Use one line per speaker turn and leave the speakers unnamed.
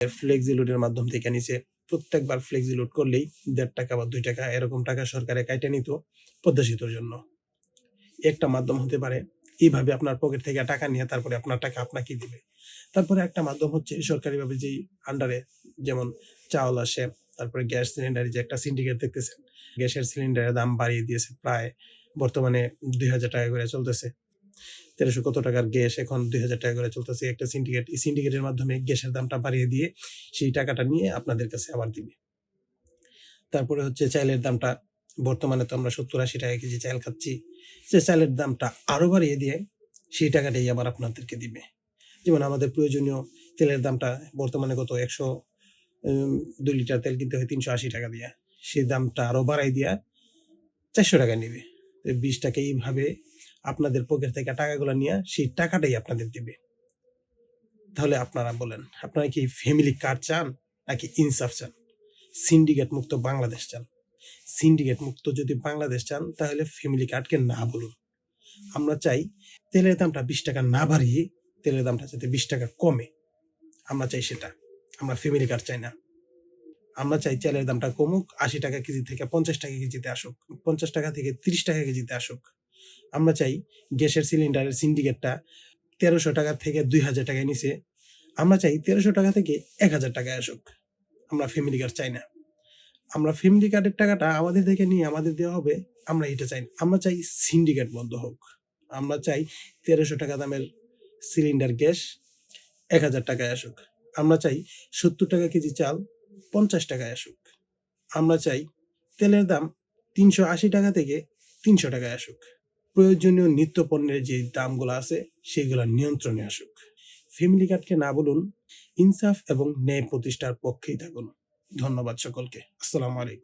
Flexi লোডের মাধ্যম থেকে নিছে। প্রত্যেকবার ফ্লেক্সি লোড করলেই ১.৫ টাকা বা ২ টাকা এরকম টাকা সরকারে কাইটা নিত পদ্মা সেতুর জন্য। একটা মাধ্যম হতে পারে। এইভাবে আপনার পকেট থেকে টাকা নিয়ে তারপরে আপনার টাকা আপনাকেই দিবে। তারপরে একটা মাধ্যম হচ্ছে সরকারিভাবে যেই আন্ডারে যেমন চাউল আসে, তারপরে গ্যাস সিলিন্ডারে যে একটা সিন্ডিকেট দেখতেছেন। গ্যাসের সিলিন্ডারের দাম বাড়িয়ে দিয়েছে প্রায় বর্তমানে ৳২,০০০ করে চলতেছে। ১৩০০ কত টাকার গ্যাস এখন ৳২,০০০ করে চলতেছে একটা সিন্ডিকেট। এই সিন্ডিকেটের মাধ্যমে গ্যাসের দামটা বাড়িয়ে দিয়ে সেই টাকাটা নিয়ে আপনাদের কাছে আবার দিবে। তারপরে হচ্ছে চাইলের দামটা বর্তমানে তো আমরা ৳৭০-৮০ কেজি চাল খাচ্ছি। সে চালের দামটা আরো বাড়িয়ে দিয়ে সেই টাকাটাই আবার আপনাদেরকে দিবে। যেমন আমাদের প্রয়োজনীয় তেলের দামটা বর্তমানে কত ২ লিটার তেল কিনতে হয় ৳৩৮০ দিয়ে। সেই দামটা আরো বাড়ায় দিয়া ৳৪০০ নিবে। তো ৳২০ এইভাবে আপনাদের পকেট থেকে টাকাগুলা নিয়া সেই টাকাটাই আপনাদের দিবে। তাহলে আপনারা বলেন, আপনারা কি ফ্যামিলি কার্ড চান নাকি ইনসাফ চান? সিন্ডিকেট মুক্ত বাংলাদেশ চান? সিন্ডিকেট মুক্ত যদি বাংলাদেশ চান তাহলে ফ্যামিলি কার্ডকে না বলুন। আমরা চাই তেলের দামটা ৳২০ না বাড়িয়ে তেলের দামটা যাতে ৳২০ কমে। আমরা চাই সেটা। আমরা ফ্যামিলি কার্ড চাই না। আমরা চাই চালের দামটা কমুক, ৳৮০ কেজি থেকে ৳৫০ কেজিতে আসুক। ৳৫০ থেকে ৳৩০ কেজিতে আসুক। আমরা চাই গ্যাসের সিলিন্ডারের সিন্ডিকেটটা ৳১৩০০ থেকে ৳২,০০০ নিচে। আমরা চাই ৳১৩০০ থেকে ৳১,০০০ আসুক। আমরা ফ্যামিলি কার্ড চাই না। আমরা ফ্যামিলি কার্ডের টাকাটা আমাদের থেকে নিয়ে আমাদের দেওয়া হবে, আমরা এটা চাই না। আমরা চাই সিন্ডিকেট বন্ধ হোক। আমরা চাই ৳১৩০০ দামের সিলিন্ডার গ্যাস ৳১,০০০ আসুক। আমরা চাই ৳৭০ কেজি চাল ৳৫০ আসুক। আমরা চাই তেলের দাম ৳৩৮০ থেকে ৳৩০০ আসুক। প্রয়োজনীয় নিত্য পণ্যের যে দামগুলো আছে সেগুলা নিয়ন্ত্রণে আসুক। ফ্যামিলি কার্ডকে না বলুন, ইনসাফ এবং ন্যায় প্রতিষ্ঠার পক্ষেই থাকুন। ধন্যবাদ সকলকে। আসসালামু আলাইকুম।